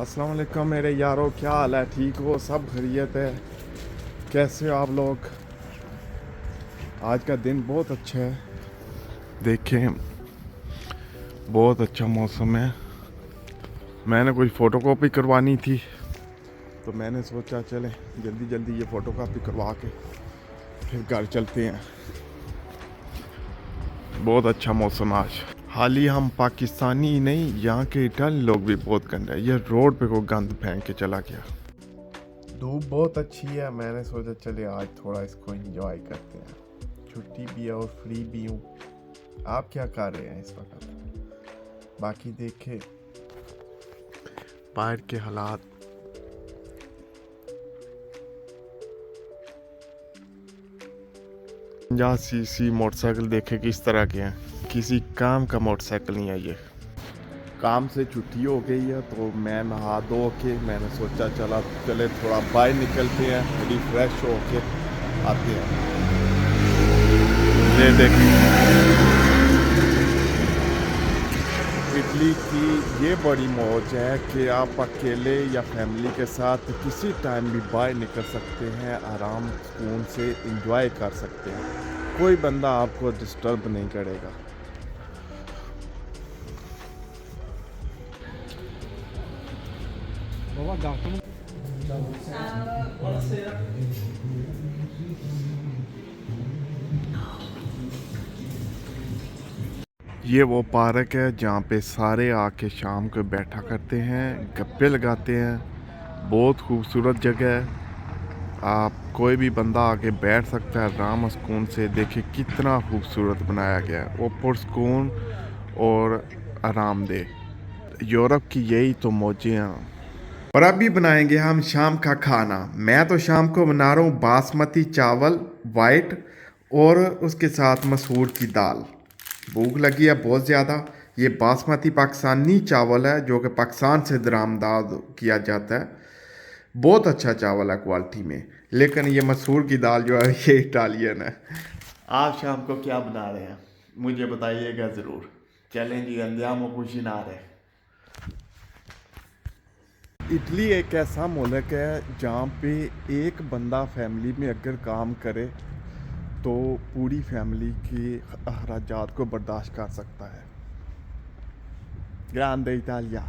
अस्सलाम वालेकुम मेरे यारों, क्या हाल है? ठीक हो? सब खैरियत है? कैसे हो आप लोग? आज का दिन बहुत अच्छा है, देखें बहुत अच्छा मौसम है। मैंने कुछ फ़ोटोकॉपी करवानी थी तो मैंने सोचा चले जल्दी जल्दी ये फ़ोटोकॉपी करवा के फिर घर चलते हैं। बहुत अच्छा मौसम आज। हाल ही हम पाकिस्तानी ही नहीं, यहाँ के इटालियन लोग भी बहुत गंदे हैं। ये रोड पे को गंद फेंक के चला गया। धूप बहुत अच्छी है, मैंने सोचा चले आज थोड़ा इसको एंजॉय करते हैं। छुट्टी भी है और फ्री भी हूँ। आप क्या कर रहे हैं इस वक्त? बाकी देखे बाहर के हालात। 50 सीसी मोटरसाइकिल देखे किस तरह के हैं, किसी काम का मोटरसाइकिल नहीं है ये। काम से छुट्टी हो गई है तो मैं नहा धो के मैंने सोचा चले थोड़ा बाहर निकलते हैं, रिफ्रेश हो के आते हैं। ये देखिए इटली की ये बड़ी मौज है कि आप अकेले या फैमिली के साथ किसी टाइम भी बाहर निकल सकते हैं, आराम सुकून से एंजॉय कर सकते हैं। कोई बंदा आपको डिस्टर्ब नहीं करेगा। ये वो पार्क है जहाँ पे सारे आके शाम को बैठा करते हैं, गप्पे लगाते हैं। बहुत खूबसूरत जगह है, आप कोई भी बंदा आके बैठ सकता है आराम सुकून से। देखिए कितना खूबसूरत बनाया गया है, वो पुरसकून और आरामदेह। यूरोप की यही तो मौजें हैं। और अभी बनाएंगे हम शाम का खाना। मैं तो शाम को बना रहा हूँ बासमती चावल वाइट और उसके साथ मसूर की दाल। भूख लगी है बहुत ज़्यादा। ये बासमती पाकिस्तानी चावल है जो कि पाकिस्तान से दरामदाद किया जाता है। बहुत अच्छा चावल है क्वालिटी में। लेकिन ये मसूर की दाल जो है ये इटालियन है। आप शाम को क्या बना रहे हैं मुझे बताइएगा ज़रूर। चलें जी, अंजाम खुशी ना रहे। इटली एक ऐसा मुल्क है जहाँ पे एक बंदा फैमिली में अगर काम करे तो पूरी फैमिली के अखराजात को बर्दाश्त कर सकता है। Grande Italia.